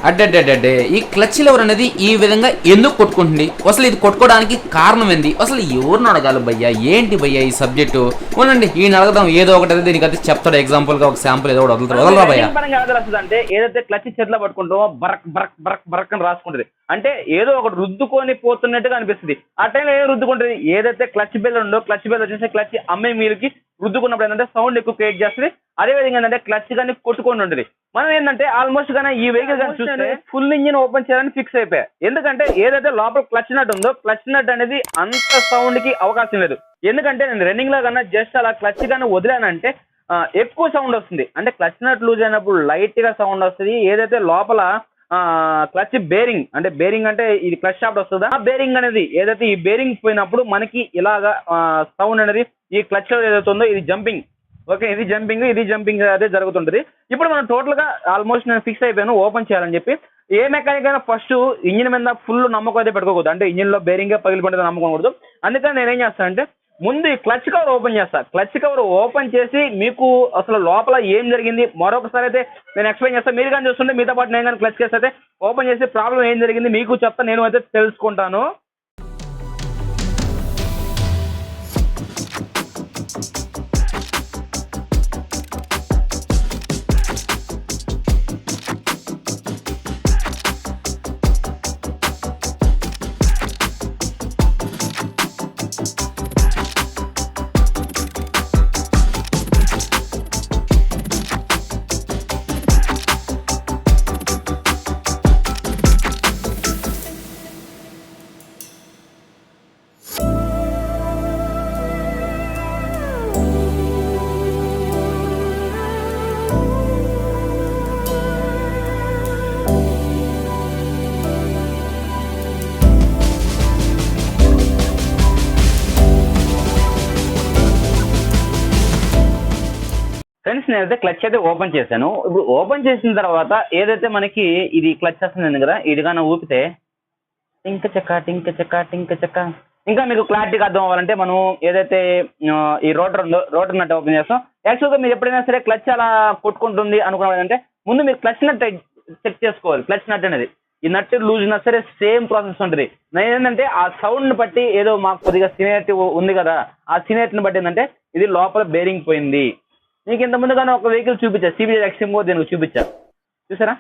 అడ్డే ఈ clutch lever అనేది ఈ విధంగా ఎందుకు కొట్టుకుంటుంది, అసలు ఇది కొట్టుకోవడానికి కారణం ఏంది, అసలు ఎవరిని అడగాలి భయ్యా, ఏంటి భయ్యా ఈ సబ్జెక్టు. అవునండి ఈయన అడగదాం, ఏదో ఒకటి అయితే దీనికైతే చెప్తాడు, ఎగ్జాంపుల్ గా ఒక శాంపుల్ ఏదో ఒకటి వదలరా భయ్యా. అంటే ఏదైతే క్లచ్ చేతిలో పట్టుకుంటామో బరక్ బరక్ బరక్ బరక్ అని రాసుకుంటది, అంటే ఏదో ఒకటి రుద్దుకొని పోతున్నట్టుగా అనిపిస్తుంది. ఆ టైంలో ఏం రుద్దుకుంటుంది, ఏదైతే క్లచ్ బెల్ ఉందో క్లచ్ బెల్ వచ్చేసి క్లచ్ అమ్మే మీరుకి రుద్దుకున్నప్పుడు ఏంటంటే సౌండ్ ఎక్కువ క్రియేట్ చేస్తుంది. అదే విధంగా ఏంటంటే క్లచ్ కానీ కొట్టుకొని ఉంటుంది. మనం ఏంటంటే ఆల్మోస్ట్ కానీ ఈ వెహికల్ కానీ చూస్తే ఫుల్ ఇంజిన్ ఓపెన్ చేయాలని ఫిక్స్ అయిపోయాయి. ఎందుకంటే ఏదైతే లోపల క్లచ్ నట్ ఉందో క్లచ్ నట్ అనేది అంత సౌండ్ కి అవకాశం లేదు. ఎందుకంటే నేను రన్నింగ్ లో కన్నా జస్ట్ అలా క్లచ్ కానీ వదిలానంటే ఎక్కువ సౌండ్ వస్తుంది. అంటే క్లచ్ నట్ లూజ్ అయినప్పుడు లైట్ గా సౌండ్ వస్తుంది. ఏదైతే లోపల క్లచ్ బేరింగ్, అంటే బేరింగ్ అంటే ఇది క్లచ్ షాఫ్ట్ వస్తుందా, ఆ బేరింగ్ అనేది ఏదైతే ఈ బేరింగ్ పోయినప్పుడు మనకి ఇలాగా సౌండ్ అనేది ఈ క్లచ్ ఏదైతే ఉందో ఇది జంపింగ్. ఓకే, ఇది జంపింగ్ అదే జరుగుతుంటది. ఇప్పుడు మనం టోటల్ గా ఆల్మోస్ట్ నేను ఫిక్స్ అయిపోయాను ఓపెన్ చేయాలని చెప్పి. ఏ మెకానిక్ అయినా ఫస్ట్ ఇంజిన్ మీద ఫుల్ నమ్మకం అయితే పెట్టుకోకూడదు, అంటే ఇంజిన్ లో బేరింగ్ పగిలిపడితే నమ్మకూడదు. అందుకని నేను ఏం చేస్తానంటే ముందు ఈ క్లచ్ కవర్ ఓపెన్ చేస్తా. క్లచ్ కవర్ ఓపెన్ చేసి మీకు అసలు లోపల ఏం జరిగింది మరొకసారి అయితే నేను ఎక్స్ప్లెయిన్ చేస్తాను. మీరు కానీ చూస్తుంటే మీతో పాటు నేను కానీ క్లచ్ కేసు అయితే ఓపెన్ చేసి ప్రాబ్లం ఏం జరిగింది మీకు చెప్తా, నేను అయితే తెలుసుకుంటాను. ఫ్రెండ్స్ నేనైతే క్లచ్ అయితే ఓపెన్ చేశాను. ఇప్పుడు ఓపెన్ చేసిన తర్వాత ఏదైతే మనకి ఇది క్లచ్ వస్తుంది కదా, ఇది కానీ ఊపితే టింక చెక్క. ఇంకా మీకు క్లారిటీగా అర్థం అవ్వాలంటే మనం ఏదైతే ఈ రోటర్ ఉందో రోటర్ నట్ ఓపెన్ చేస్తాం. యాక్చువల్గా మీరు ఎప్పుడైనా సరే క్లచ్ అలా కొట్టుకుంటుంది అనుకున్నారంటే ముందు మీరు క్లచ్ నట్ చెక్ చేసుకోవాలి. క్లచ్ నట్ అనేది ఈ నట్ లూజ్ ఉన్నా సరే సేమ్ ప్రాసెస్ ఉంటుంది. నేను ఏంటంటే ఆ సౌండ్ బట్టి ఏదో మాకు కొద్దిగా సీనియరిటీ ఉంది కదా, ఆ సీనియరిటీని బట్టి ఏంటంటే ఇది లోపల బేరింగ్ పోయింది. నీకు ఇంత ముందుగానే ఒక వెహికల్ చూపించా, సిబిఐ ఎక్స్ఎంఓ దీనికి చూపించా, చూసారా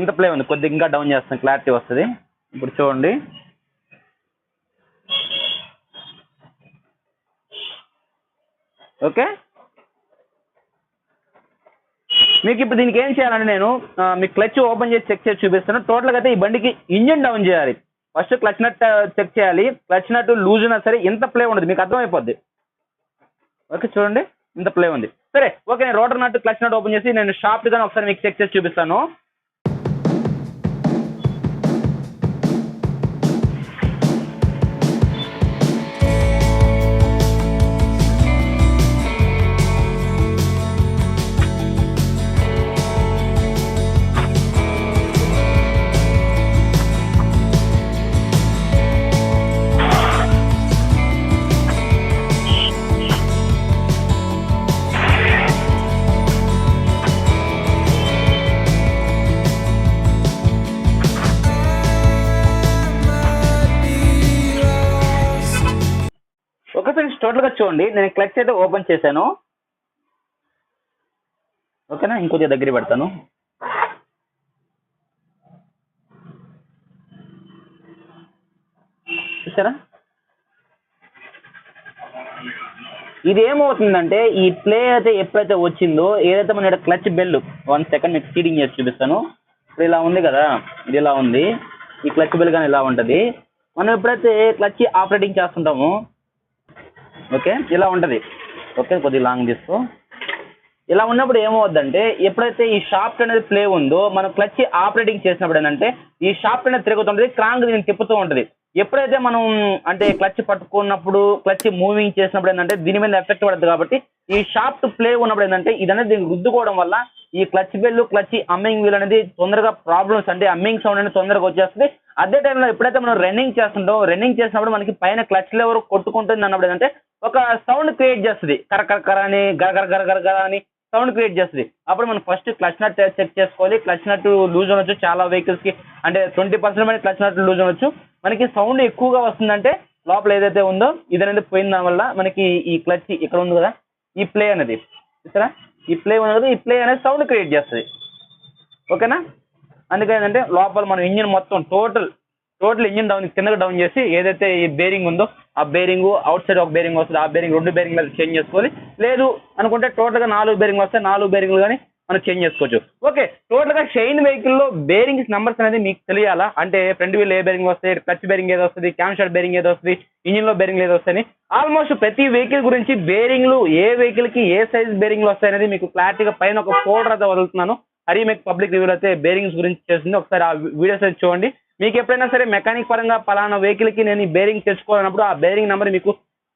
ఇంత ప్లే ఉంది. కొద్దిగా ఇంకా డౌన్ చేస్తాను క్లారిటీ వస్తుంది. ఇప్పుడు చూడండి, ఓకే. మీకు ఇప్పుడు దీనికి ఏం చేయాలంటే నేను మీ క్లచ్ ఓపెన్ చేసి చెక్ చేసి చూపిస్తాను. టోటల్గా అయితే ఈ బండికి ఇంజిన్ డౌన్ చేయాలి. ఫస్ట్ క్లచ్ నట్ చెక్ చేయాలి. క్లచ్ నట్ లూజ్ ఉన్నా సరే ఇంత ప్లే ఉండదు, మీకు అర్థమైపోద్ది. ఓకే చూడండి ఇంత ప్లే ఉంది. సరే ఓకే, నేను రోటర్ నట్ క్లచ్ నట్ ఓపెన్ చేసి నేను షాఫ్ట్ గానే ఒకసారి మీకు చెక్ చేసి చూపిస్తాను. ఓకే ఫ్రెండ్స్, టోటల్గా చూడండి నేను క్లచ్ అయితే ఓపెన్ చేశాను. ఓకేనా, ఇంకొంచెం దగ్గర పెడతాను. చూసారా, ఇది ఏమవుతుందంటే ఈ ప్లే అయితే ఎప్పుడైతే వచ్చిందో ఏదైతే మన క్లచ్ బెల్ 1 సెకండ్ మీకు సీడింగ్ చేసి చూపిస్తాను. ఇప్పుడు ఇలా ఉంది కదా, ఇది ఇలా ఉంది. ఈ క్లచ్ బెల్ కానీ ఇలా ఉంటుంది. మనం ఎప్పుడైతే క్లచ్ ఆపరేటింగ్ చేస్తుంటామో ఓకే ఇలా ఉంటుంది. ఓకే కొద్దిగా లాంగ్ తీసుకో. ఇలా ఉన్నప్పుడు ఏమవుద్దంటే ఎప్పుడైతే ఈ షాఫ్ట్ అనేది ప్లే ఉందో మనం క్లచ్ ఆపరేటింగ్ చేసినప్పుడు ఏంటంటే ఈ షాఫ్ట్ అనేది తిరుగుతుంటుంది, క్రాంక్ దీన్ని తిప్పుతూ ఉంటుంది. ఎప్పుడైతే మనం అంటే క్లచ్ పట్టుకున్నప్పుడు క్లచ్ మూవింగ్ చేసినప్పుడు ఏంటంటే దీని మీద ఎఫెక్ట్ పడుతుంది. కాబట్టి ఈ షాఫ్ట్ ప్లే ఉన్నప్పుడు ఏంటంటే ఇదనేది దీన్ని రుద్దుకోవడం వల్ల ఈ క్లచ్ బెల్ క్లచ్ అమ్మింగ్ వీల్ అనేది తొందరగా ప్రాబ్లమ్స్ అంటే అమ్మింగ్ సౌండ్ అనేది తొందరగా వచ్చేస్తుంది. అదే టైంలో ఎప్పుడైతే మనం రన్నింగ్ చేస్తుంటాం, రన్నింగ్ చేసినప్పుడు మనకి పైన క్లచ్ లెవర్ కొట్టుకుంటుంది అన్నప్పుడు ఏంటంటే ఒక సౌండ్ క్రియేట్ చేస్తుంది, కర కర కర అని, గర గర గర గర గర అని సౌండ్ క్రియేట్ చేస్తుంది. అప్పుడు మనం ఫస్ట్ క్లచ్ నట్ చెక్ చేసుకోవాలి. క్లచ్ నట్ లూజ్ అనొచ్చు, చాలా వెహికల్స్ కి అంటే 20% మనకి క్లచ్ నట్ లూజ్ అనొచ్చు. మనకి సౌండ్ ఎక్కువగా వస్తుందంటే లోపల ఏదైతే ఉందో ఇది అనేది పోయిన దాని వల్ల మనకి ఈ క్లచ్ ఇక్కడ ఉంది కదా, ఈ ప్లే అనేది చూసారా, ఈ ప్లే ఉన్నది, ఈ ప్లే అనేది సౌండ్ క్రియేట్ చేస్తుంది. ఓకేనా, అందుకేంటంటే లోపల మనం ఇంజిన్ మొత్తం టోటల్ ఇంజిన్ కిందకి డౌన్ చేసి ఏదైతే ఈ బేరింగ్ ఉందో ఆ బేరింగ్ అవుట్ సైడ్ ఒక బేరింగ్ వస్తుంది, ఆ బేరింగ్ 2 బేరింగ్ మీద చేంజ్ చేసుకోవాలి. లేదు అనుకుంటే టోటల్ గా 4 బేరింగ్ వస్తాయి, 4 బేరింగ్లు కానీ మనం చేంజ్ చేసుకోవచ్చు. ఓకే, టోటల్ గా షైన్ వెహికల్ లో బేరింగ్స్ నెంబర్స్ అనేది మీకు తెలియాలా అంటే ఫ్రంట్ వీల్ ఏ బేరింగ్ వస్తాయి, క్లచ్ బేరింగ్ ఏదో వస్తుంది, క్యామ్ షాఫ్ట్ బేరింగ్ ఏదో వస్తుంది, ఇంజిన్ లో బేరింగ్ ఏదో వస్తాయి. ఆల్మోస్ట్ ప్రతి వెహికల్ గురించి బేరింగ్లు ఏ వెహికల్ కి ఏ సైజ్ బేరింగ్లు వస్తాయి అనేది మీకు క్లారిటీగా పైన ఒక ఫోల్డర్ అయితే వదులుతున్నాను. హరిమెక్ పబ్లిక్ రివ్యూలో అయితే బేరింగ్స్ గురించి చేస్తుంది, ఒకసారి ఆ వీడియోస్ అయితే చూడండి. మీకు ఎప్పుడైనా సరే మెకానిక్ పరంగా పలానా వెహికల్ కి నేను ఈ బేరింగ్ తెచ్చుకోవాలన్నప్పుడు ఆ బేరింగ్ నెంబర్ మీకు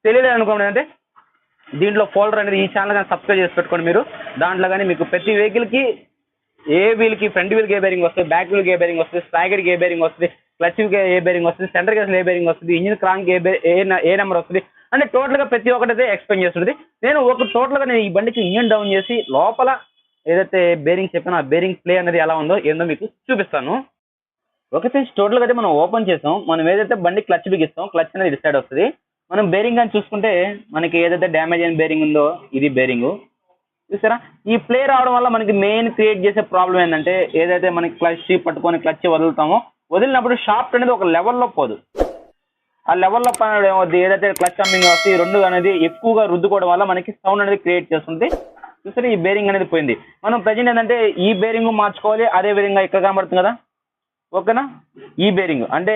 తెలియలేదు అనుకోండి అంటే దీంట్లో ఫోల్డర్ అనేది ఈ ఛానల్ కానీ సబ్స్క్రైబ్ చేసి పెట్టుకోండి మీరు. దాంట్లో కానీ మీకు ప్రతి వెహికల్ కి ఏ వీల్ కి ఫ్రంట్ వీల్ కి ఏ బేరింగ్ వస్తుంది, బ్యాక్ వీల్ కి ఏ బేరింగ్ వస్తుంది, స్ట్రాగర్ కి ఏ బేరింగ్ వస్తుంది, క్లచ్ కి ఏ బేరింగ్ వస్తుంది, సెంటర్ కేసులు ఏ బేరింగ్ వస్తుంది, ఇంజిన్ క్రాంక్ ఏ నెంబర్ వస్తుంది అంటే టోటల్ గా ప్రతి ఒక్కటి అయితే ఎక్స్ప్లెయిన్ చేస్తుంది. నేను టోటల్ గా నేను ఈ బండికి ఇంజిన్ డౌన్ చేసి లోపల ఏదైతే బేరింగ్ చెప్పానో ఆ బేరింగ్ ప్లే అనేది ఎలా ఉందో ఏందో మీకు చూపిస్తాను. ఓకే ఫ్రెండ్స్, టోటల్ గా అయితే మనం ఓపెన్ చేసాం. మనం ఏదైతే బండి క్లచ్ బిగిస్తాం, క్లచ్ అనేది డిసైడ్ వస్తుంది. మనం బేరింగ్ కానీ చూసుకుంటే మనకి ఏదైతే డ్యామేజ్ అయిన బేరింగ్ ఉందో ఇది బేరింగ్ చూసారా. ఈ ప్లే రావడం వల్ల మనకి మెయిన్ క్రియేట్ చేసే ప్రాబ్లం ఏంటంటే ఏదైతే మనకి క్లచ్ పట్టుకొని క్లచ్ వదులుతామో వదిలినప్పుడు షాఫ్ట్ అనేది ఒక లెవెల్లో పోదు. ఆ లెవెల్లో ఏదైతే క్లచ్ కమ్మింగ్ వస్తుంది, ఈ 2 అనేది ఎక్కువగా రుద్దుకోవడం వల్ల మనకి సౌండ్ అనేది క్రియేట్ చేస్తుంది. చూసారా, ఈ బేరింగ్ అనేది పోయింది. మనం ప్రజెంట్ ఏంటంటే ఈ బేరింగ్ మార్చుకోవాలి. అదే విధంగా ఇక్కడ కనబడుతుంది కదా, ఓకేనా. ఈ బేరింగ్ అంటే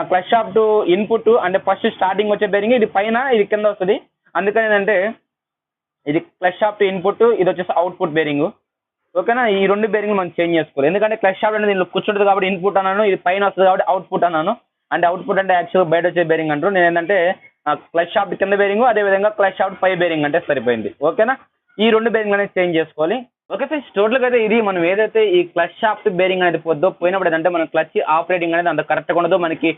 క్లచ్ షాఫ్ట్ ఇన్పుట్ అంటే ఫస్ట్ స్టార్టింగ్ వచ్చే బేరింగ్ ఇది పైన, ఇది కింద వస్తుంది. అందుకని ఏంటంటే ఇది క్లచ్ షాఫ్ట్ ఇన్పుట్, ఇది వచ్చేసి అవుట్పుట్ బేరింగ్. ఓకేనా, ఈ 2 బేరింగ్ మనం చేంజ్ చేసుకోవాలి. ఎందుకంటే క్లచ్ షాఫ్ట్ అనేది దీనిలో కూర్చుంటుంది కాబట్టి ఇన్పుట్ అన్నాను, ఇది పైన వస్తుంది కాబట్టి అవుట్పుట్ అన్నాను. అంటే అవుట్పుట్ అంటే యాక్చువల్ బయట వచ్చే బేరింగ్ అంటారు. నేను ఏంటంటే క్లచ్ షాఫ్ట్ కింద బేరింగ్, అదే విధంగా క్లచ్ షాఫ్ట్ పై బేరింగ్ అంటే సరిపోయింది. ఓకేనా, ఈ 2 బేరింగ్ అనేది చేంజ్ చేసుకోవాలి. ఓకే ఫ్రెండ్స్, టోటల్ గా అయితే ఇది మనం ఏదైతే ఈ క్లచ్ షాఫ్ట్ బేరింగ్ అనేది పోయినప్పుడు ఏంటంటే మన క్లచ్ ఆపరేటింగ్ అనేది అంత కరెక్ట్గా ఉండదు. మనకి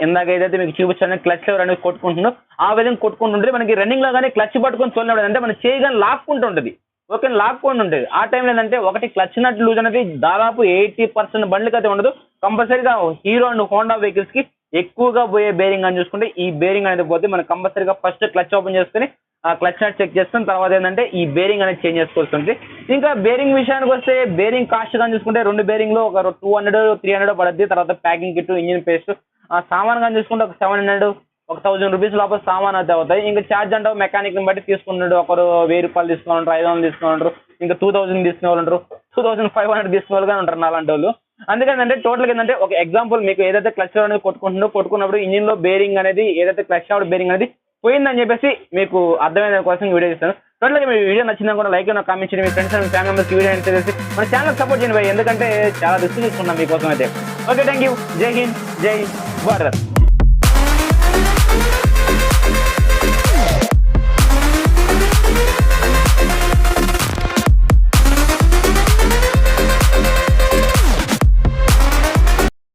ఇందాక ఏదైతే మీకు చూపించాను క్లచ్ లెవర్ అనేది కొట్టుకుంటుందో ఆ విధంగా కొట్టుకుంటుంటుంది. మనకి రన్నింగ్ లో కానీ క్లచ్ పట్టుకొని తోలినప్పుడు అంటే మన చేయి కానీ లాక్కుంటుంటుంది. ఓకే, లాక్కుండా ఉంటుంది. ఆ టైంలో ఏంటంటే ఒకటి క్లచ్ నట్ లూజ్ అనేది దాదాపు 80% బండ్లకి అయితే ఉండదు. కంపల్సరీగా హీరో అండ్ హోండా వెహికల్స్ కి ఎక్కువగా పోయే బేరింగ్ అని చూసుకుంటే ఈ బేరింగ్ అనేది పోతే మనం కంపల్సరీగా ఫస్ట్ క్లచ్ ఓపెన్ చేసుకుని ఆ క్లచ్ నట్ చెక్ చేస్తాం. తర్వాత ఏంటంటే ఈ బేరింగ్ అనేది చేంజ్ చేసుకోవాల్సి ఉంటుంది. ఇంకా బేరింగ్ విషయానికి వస్తే బేరింగ్ కాస్ట్ కానీ చూసుకుంటే 2 బేరింగ్లు ఒక 200-300 పడుద్ది. తర్వాత ప్యాకింగ్ కిట్, ఇంజిన్ పేస్ట్, సామాన్ కానీ చూసుకుంటే ఒక 700-1000 రూపీస్ లోపల సామాన్ అయితే అవుతాయి. ఇంకా ఛార్జ్ అంటే మెకానిక్ ని బట్టి తీసుకున్నాడు. ఒకరు 1000 రూపాయలు తీసుకోవాలంటారు, 500 తీసుకోవాలంటారు, ఇంకా 2000 తీసుకోవాలంటారు, 2500 తీసుకోవాలి కానీ ఉంటారు అలాంటి వాళ్ళు. అందుకని టోటల్ ఏంటంటే ఒక ఎగ్జాంపుల్ మీకు ఏదైతే క్లచ్ అనేది కొట్టుకున్నప్పుడు ఇంజిన్ లో బేరింగ్ అనేది ఏదైతే క్లచ్ బేరింగ్ అనేది పోయిందని చెప్పేసి మీకు అర్థమైన కోసం వీడియో ఇస్తాను. టోటల్గా మీ వీడియో నచ్చిందని కూడా లైక్ కామెంట్ చేయండి. మీ friends and family members video తెలిసి మన ఛానల్ సపోర్ట్ చేయండి, ఎందుకంటే చాలా రిస్క్ తీసుకున్నాం మీకోసం అయితే. Okay, thank you. జై హింద్, జై భారత్.